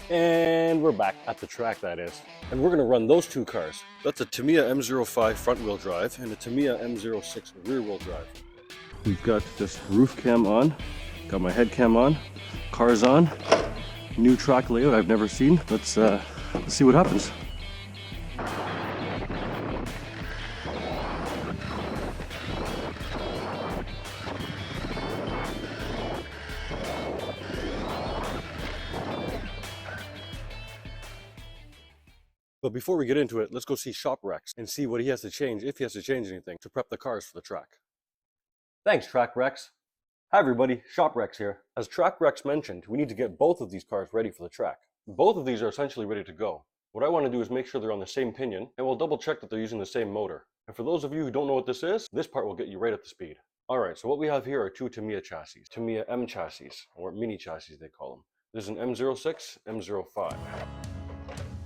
And we're back at the track, that is. And we're going to run those two cars. That's a Tamiya M05 front wheel drive and a Tamiya M06 rear wheel drive. We've got this roof cam on, got my head cam on, cars on, new track layout I've never seen. Let's see what happens. But before we get into it, let's go see Shop Rex and see what he has to change, if he has to change anything, to prep the cars for the track. Thanks, Track Rex. Hi everybody, Shop Rex here. As Track Rex mentioned, we need to get both of these cars ready for the track. Both of these are essentially ready to go. What I want to do is make sure they're on the same pinion, and we'll double check that they're using the same motor. And for those of you who don't know what this is, this part will get you right up to speed. Alright, so what we have here are two Tamiya chassis. Tamiya M chassis, or mini chassis they call them. There's an M06, M05.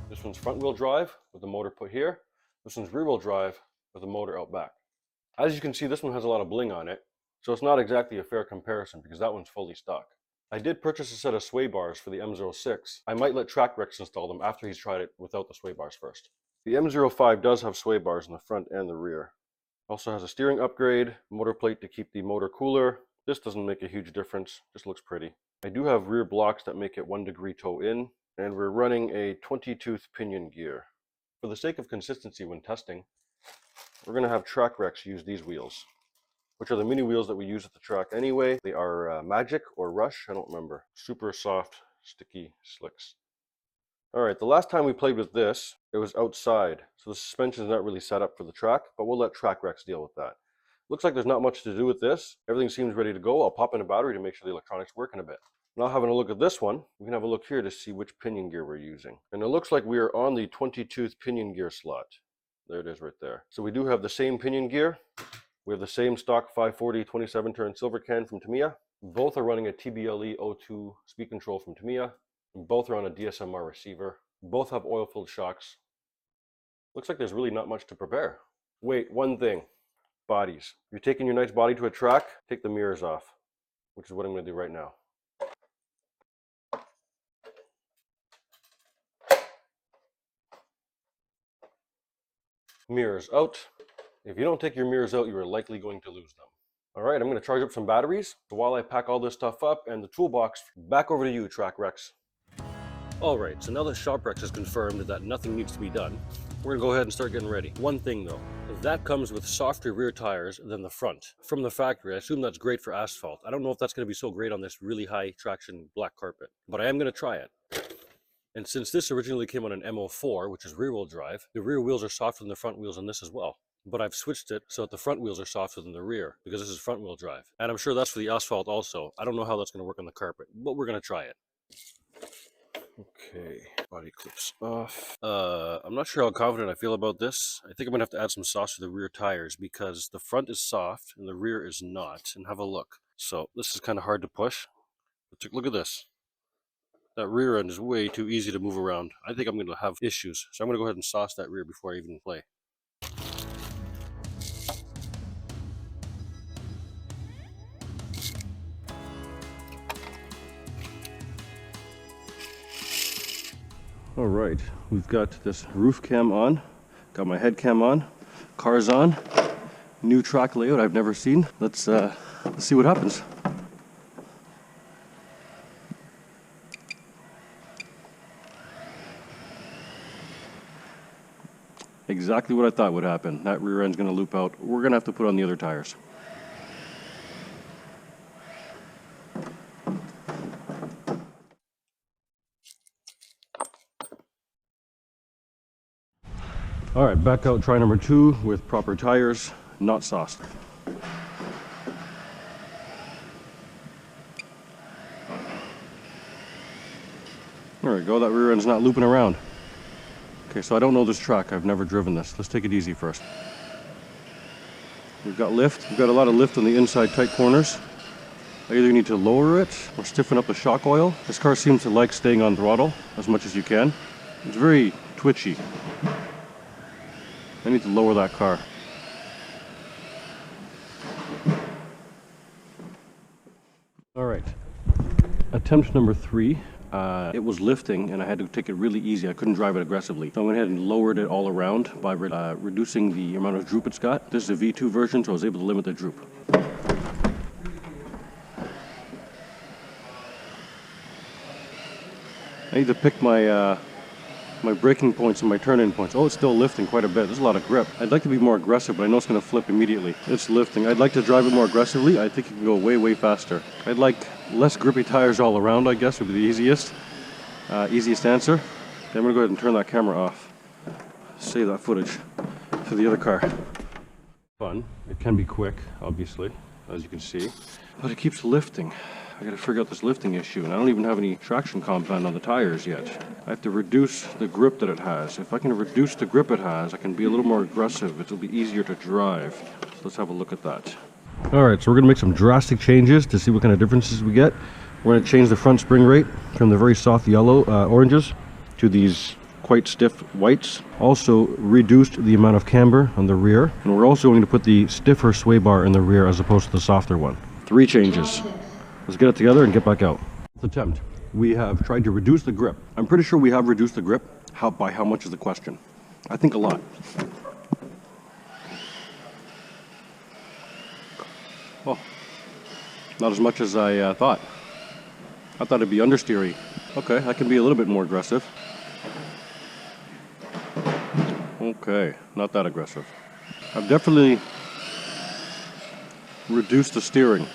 This one's front wheel drive with the motor put here. This one's rear wheel drive with the motor out back. As you can see, this one has a lot of bling on it, so it's not exactly a fair comparison because that one's fully stock. I did purchase a set of sway bars for the M06. I might let Track Rex install them after he's tried it without the sway bars first. The M05 does have sway bars in the front and the rear. Also has a steering upgrade, motor plate to keep the motor cooler. This doesn't make a huge difference, just looks pretty. I do have rear blocks that make it 1 degree toe in, and we're running a 20-tooth pinion gear. For the sake of consistency when testing, we're going to have Track Rex use these wheels, which are the mini wheels that we use at the track anyway. They are Magic or Rush, I don't remember. Super soft, sticky slicks. Alright, the last time we played with this, it was outside, so the suspension is not really set up for the track, but we'll let Track Rex deal with that. Looks like there's not much to do with this. Everything seems ready to go. I'll pop in a battery to make sure the electronics work in a bit. Now having a look at this one, we can have a look here to see which pinion gear we're using. And it looks like we are on the 20-tooth pinion gear slot. There it is right there. So we do have the same pinion gear. We have the same stock 540 27-turn silver can from Tamiya. Both are running a TBLE O2 speed control from Tamiya. Both are on a DSMR receiver. Both have oil-filled shocks. Looks like there's really not much to prepare. Wait, one thing. Bodies. If you're taking your nice body to a track, take the mirrors off, which is what I'm going to do right now. Mirrors out. If you don't take your mirrors out, you are likely going to lose them. Alright, I'm going to charge up some batteries. So while I pack all this stuff up and the toolbox, back over to you, Track Rex. Alright, so now that Shop Rex has confirmed that nothing needs to be done, we're going to go ahead and start getting ready. One thing though, that comes with softer rear tires than the front. From the factory, I assume that's great for asphalt. I don't know if that's going to be so great on this really high traction black carpet, but I am going to try it. And since this originally came on an M04, which is rear wheel drive, the rear wheels are softer than the front wheels on this as well. But I've switched it so that the front wheels are softer than the rear because this is front wheel drive. And I'm sure that's for the asphalt also. I don't know how that's going to work on the carpet, but we're going to try it. Okay, body clips off. I'm not sure how confident I feel about this. I think I'm going to have to add some sauce to the rear tires because the front is soft and the rear is not. And have a look. So this is kind of hard to push. But look at this. That rear end is way too easy to move around. I think I'm going to have issues. So I'm going to go ahead and sauce that rear before I even play. Alright, we've got this roof cam on, got my head cam on, cars on, new track layout I've never seen. Let's see what happens. Exactly what I thought would happen. That rear end's going to loop out. We're going to have to put on the other tires. Alright, back out try number 2 with proper tires, not sauced. There we go, that rear end's not looping around. Okay, so I don't know this track, I've never driven this. Let's take it easy first. We've got lift, we've got a lot of lift on the inside tight corners. I either need to lower it or stiffen up the shock oil. This car seems to like staying on throttle as much as you can. It's very twitchy. I need to lower that car. Alright, attempt number 3. it was lifting and I had to take it really easy. I couldn't drive it aggressively. So I went ahead and lowered it all around by reducing the amount of droop it's got. This is a V2 version, so I was able to limit the droop. I need to pick my my braking points and my turn-in points. Oh, it's still lifting quite a bit. There's a lot of grip. I'd like to be more aggressive, but I know it's going to flip immediately. It's lifting. I'd like to drive it more aggressively. I think it can go way, way faster. I'd like less grippy tires all around, I guess, would be the easiest answer. Okay, I'm going to go ahead and turn that camera off. Save that footage for the other car. Fun. It can be quick, obviously, as you can see. But it keeps lifting. I gotta figure out this lifting issue, and I don't even have any traction compound on the tires yet. I have to reduce the grip that it has. If I can reduce the grip it has, I can be a little more aggressive. It'll be easier to drive. So let's have a look at that. Alright, so we're gonna make some drastic changes to see what kind of differences we get. We're gonna change the front spring rate from the very soft yellow oranges to these quite stiff whites. Also reduced the amount of camber on the rear, and we're also going to put the stiffer sway bar in the rear as opposed to the softer one. 3 changes. Let's get it together and get back out. Let's attempt. We have tried to reduce the grip. I'm pretty sure we have reduced the grip. By how much is the question? I think a lot. Oh, not as much as I thought. I thought it'd be understeery. Okay, I can be a little bit more aggressive. Okay, not that aggressive. I've definitely reduced the steering.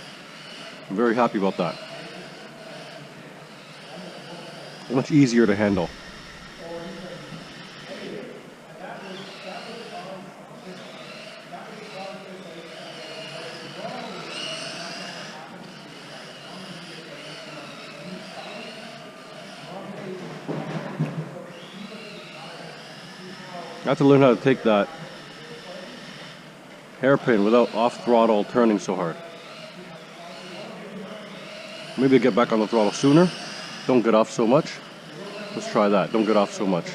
I'm very happy about that. Much easier to handle. I have to learn how to take that hairpin without off throttle turning so hard. Maybe get back on the throttle sooner. Don't get off so much. Let's try that. Don't get off so much.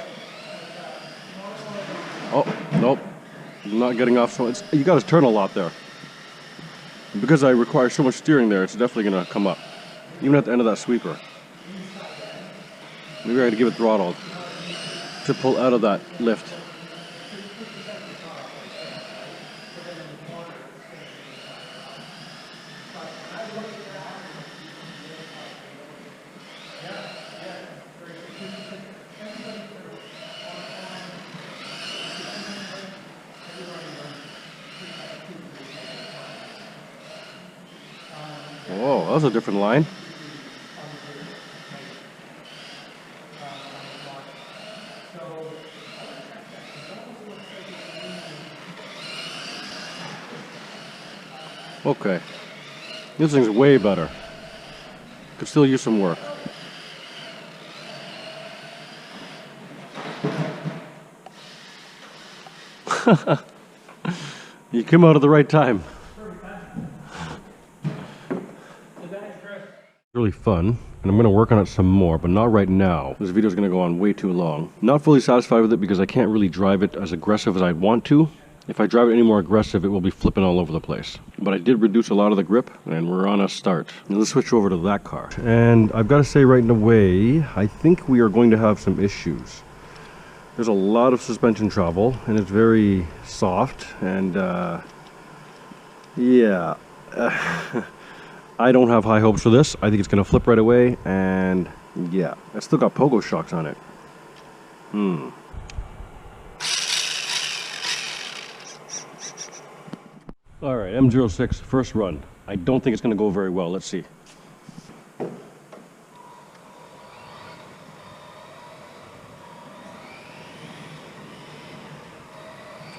Oh, nope. I'm not getting off so much. You got to turn a lot there. Because I require so much steering there, it's definitely going to come up. Even at the end of that sweeper. Maybe I got to give it throttle to pull out of that lift. Whoa, that was a different line. Okay. This thing's way better. Could still use some work. You came out at the right time. Really fun, and I'm going to work on it some more, but not right now. This video is going to go on way too long. Not fully satisfied with it because I can't really drive it as aggressive as I want to. If I drive it any more aggressive, it will be flipping all over the place. But I did reduce a lot of the grip, and we're on a start. Now let's switch over to that car. And I've got to say right away, I think we are going to have some issues. There's a lot of suspension travel, and it's very soft, and yeah. I don't have high hopes for this. I think it's going to flip right away, and yeah. It's still got pogo shocks on it. Alright, M06, first run. I don't think it's going to go very well. Let's see.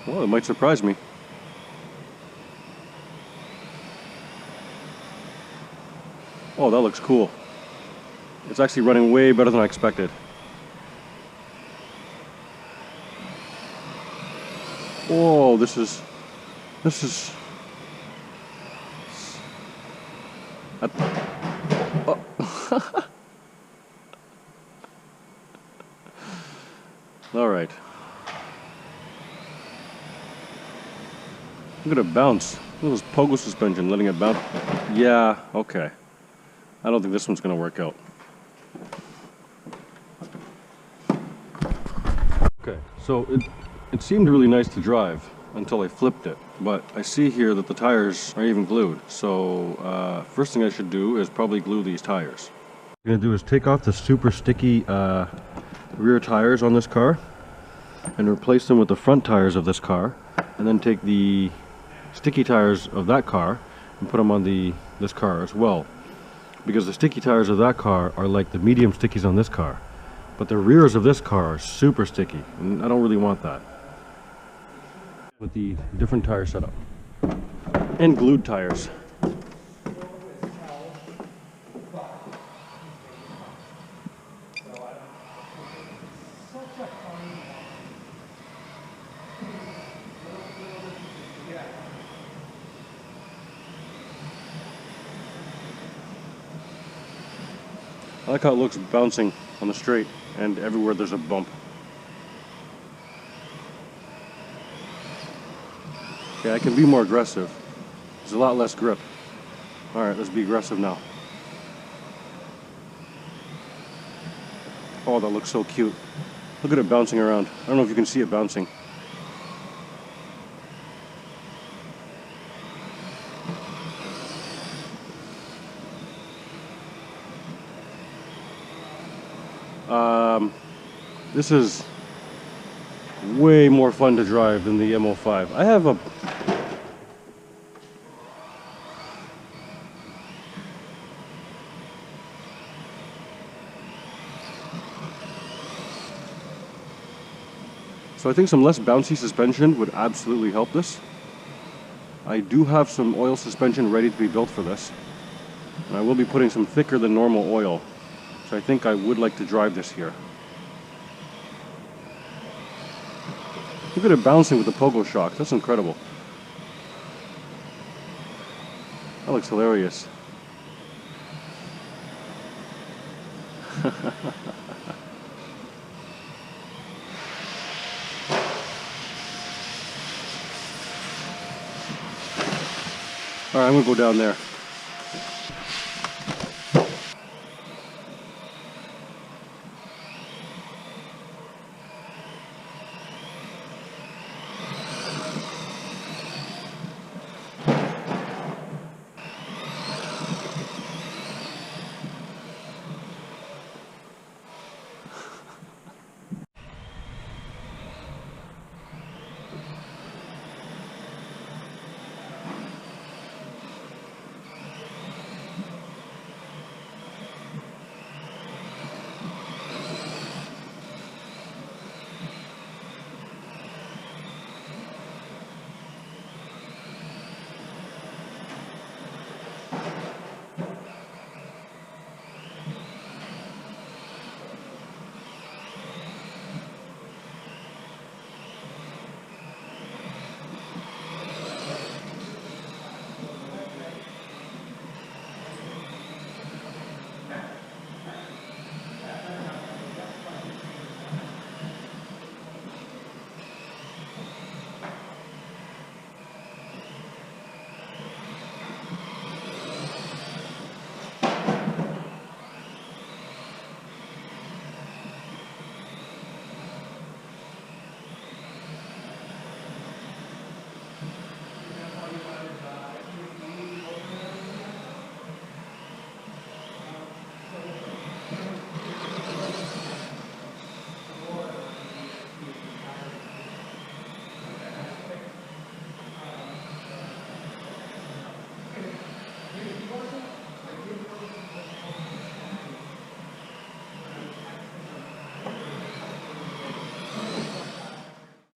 Well, it might surprise me. Oh, that looks cool. It's actually running way better than I expected. Oh, this is oh. All right. Look at it bounce. Look at this pogo suspension, letting it bounce. Yeah, okay. I don't think this one's going to work out. Okay, so it seemed really nice to drive until I flipped it, but I see here that the tires are even glued. So first thing I should do is probably glue these tires. What I'm gonna do is take off the super sticky rear tires on this car and replace them with the front tires of this car, and then take the sticky tires of that car and put them on this car as well, because the sticky tires of that car are like the medium stickies on this car, but the rears of this car are super sticky, and I don't really want that. With the different tire setup and glued tires. I like how it looks bouncing on the straight, and everywhere there's a bump. Okay, I can be more aggressive. There's a lot less grip. Alright, let's be aggressive now. Oh, that looks so cute. Look at it bouncing around. I don't know if you can see it bouncing. This is way more fun to drive than the M05. I have a... So I think some less bouncy suspension would absolutely help this. I do have some oil suspension ready to be built for this. And I will be putting some thicker than normal oil. So I think I would like to drive this here. Look at it bouncing with the pogo shock. That's incredible. That looks hilarious. Alright, I'm gonna go down there.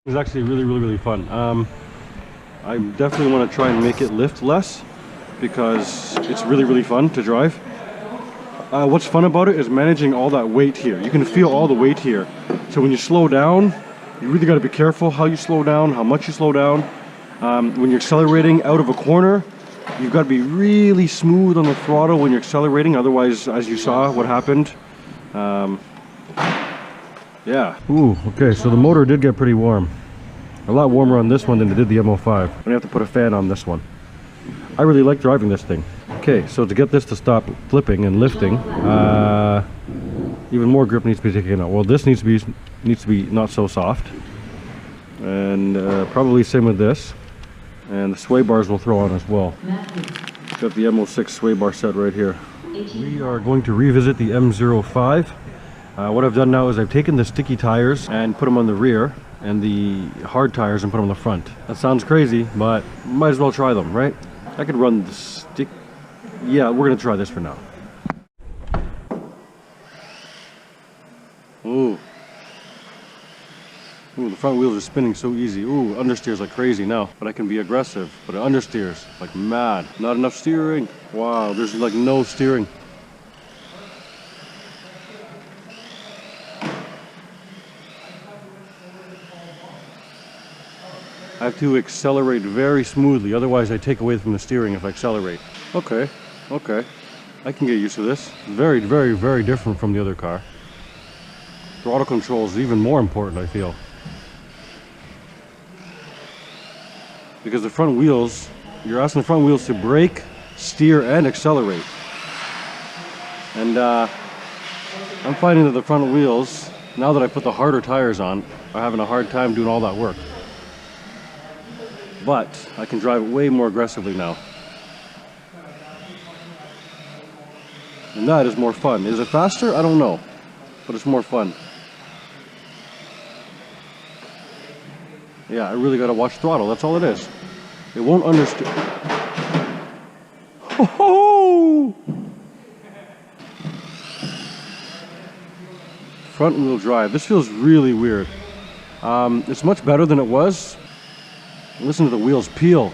It was actually really fun. I definitely want to try and make it lift less because it's really fun to drive. What's fun about it is managing all that weight here. You can feel all the weight here. So when you slow down, you really got to be careful how you slow down, how much you slow down. When you're accelerating out of a corner, you've got to be really smooth on the throttle when you're accelerating. Otherwise, as you saw what happened, yeah. Ooh, okay, so the motor did get pretty warm. A lot warmer on this one than it did the M05. I'm gonna have to put a fan on this one. I really like driving this thing. Okay, so to get this to stop flipping and lifting, Even more grip needs to be taken out. Well, this needs to be not so soft. And probably same with this. And the sway bars will throw on as well. Got the M06 sway bar set right here. We are going to revisit the M05. What I've done now is I've taken the sticky tires and put them on the rear, and the hard tires and put them on the front. That sounds crazy, but might as well try them, right? I could run the stick. Yeah, we're gonna try this for now. Ooh. Ooh, the front wheels are spinning so easy. Ooh, understeers like crazy now. But I can be aggressive. But it understeers like mad. Not enough steering. Wow, there's like no steering. I have to accelerate very smoothly. Otherwise, I take away from the steering if I accelerate. Okay, okay. I can get used to this. Very, very, very different from the other car. Throttle control is even more important, I feel. Because the front wheels, you're asking the front wheels to brake, steer, and accelerate. And I'm finding that the front wheels, now that I put the harder tires on, are having a hard time doing all that work. But I can drive it way more aggressively now. And that is more fun. Is it faster? I don't know. But it's more fun. Yeah, I really gotta watch throttle. That's all it is. It won't understand. Ho-ho! Front wheel drive. This feels really weird. It's much better than it was. Listen to the wheels peel.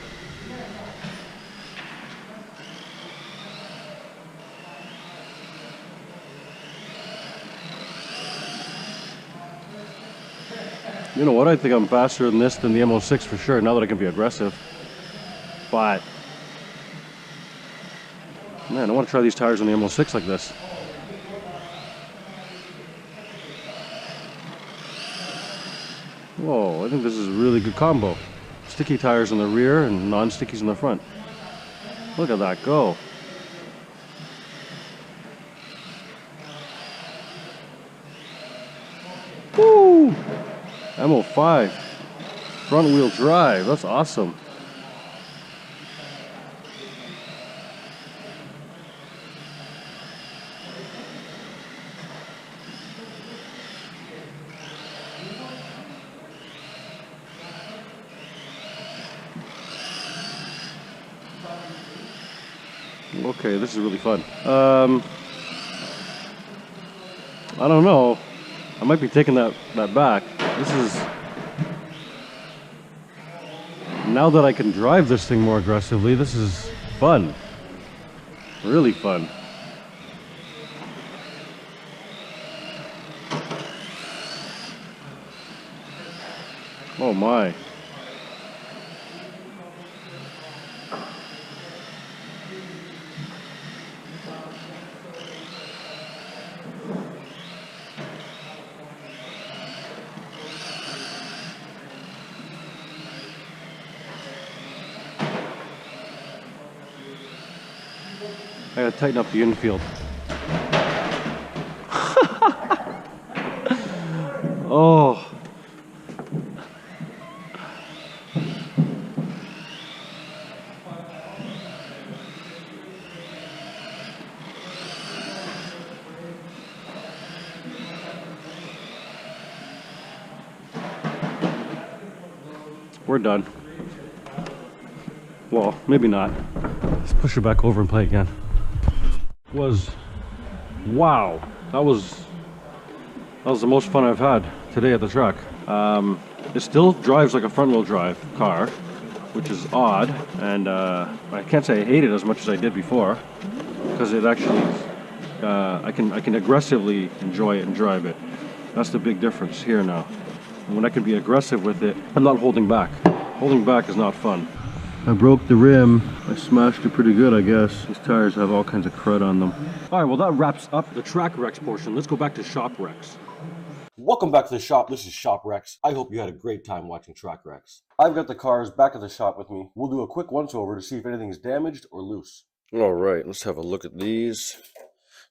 You know what? I think I'm faster in this than the M06 for sure, now that I can be aggressive. But, man, I want to try these tires on the M06 like this. Whoa, I think this is a really good combo. Sticky tires on the rear and non-stickies in the front. Look at that go. Woo! M05. Front wheel drive. That's awesome. Okay, this is really fun. I don't know. I might be taking that back. This is... Now that I can drive this thing more aggressively, this is fun. Really fun. Oh my. I gotta tighten up the infield. Oh. We're done. Well, maybe not. Let's push it back over and play again. Wow, that was the most fun I've had today at the track. It still drives like a front wheel drive car, which is odd, and I can't say I hate it as much as I did before, because it actually I can aggressively enjoy it and drive it. That's the big difference here now. And when I can be aggressive with it, I'm not holding back. Holding back is not fun. I broke the rim. I smashed it pretty good, I guess. These tires have all kinds of crud on them. All right, well, that wraps up the Track Rex portion. Let's go back to Shop Rex. Welcome back to the shop. This is Shop Rex. I hope you had a great time watching Track Rex. I've got the cars back at the shop with me. We'll do a quick once-over to see if anything's damaged or loose. All right, let's have a look at these.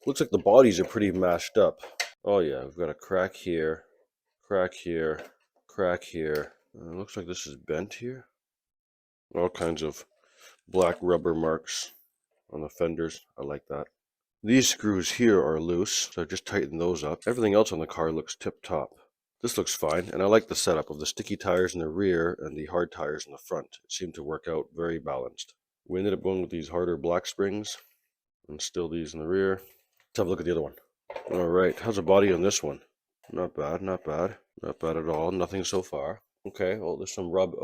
Looks like the bodies are pretty mashed up. Oh yeah, we've got a crack here, crack here, crack here. Looks like this is bent here. All kinds of black rubber marks on the fenders. I like that. These screws here are loose, so I just tighten those up. Everything else on the car looks tip-top. This looks fine, and I like the setup of the sticky tires in the rear and the hard tires in the front. It seemed to work out very balanced. We ended up going with these harder black springs, and still these in the rear. Let's have a look at the other one. All right, how's the body on this one? Not bad, not bad. Not bad at all, nothing so far. Okay, well, there's some rub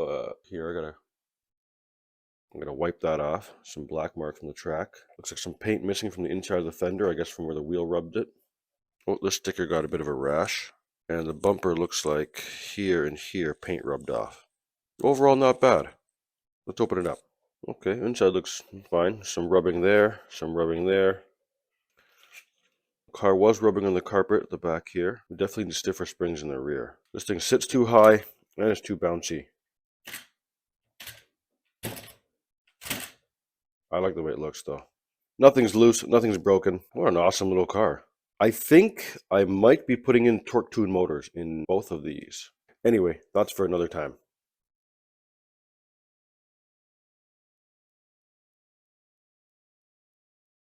here. I'm gonna wipe that off. Some black mark from the track. Looks like some paint missing from the inside of the fender, I guess from where the wheel rubbed it. Oh, this sticker got a bit of a rash. And the bumper looks like here and here paint rubbed off. Overall, not bad. Let's open it up. Okay, inside looks fine. Some rubbing there, some rubbing there. Car was rubbing on the carpet at the back here. We definitely need stiffer springs in the rear. This thing sits too high and it's too bouncy. I like the way it looks though. Nothing's loose, nothing's broken. What an awesome little car. I think I might be putting in torque tune motors in both of these. Anyway, that's for another time.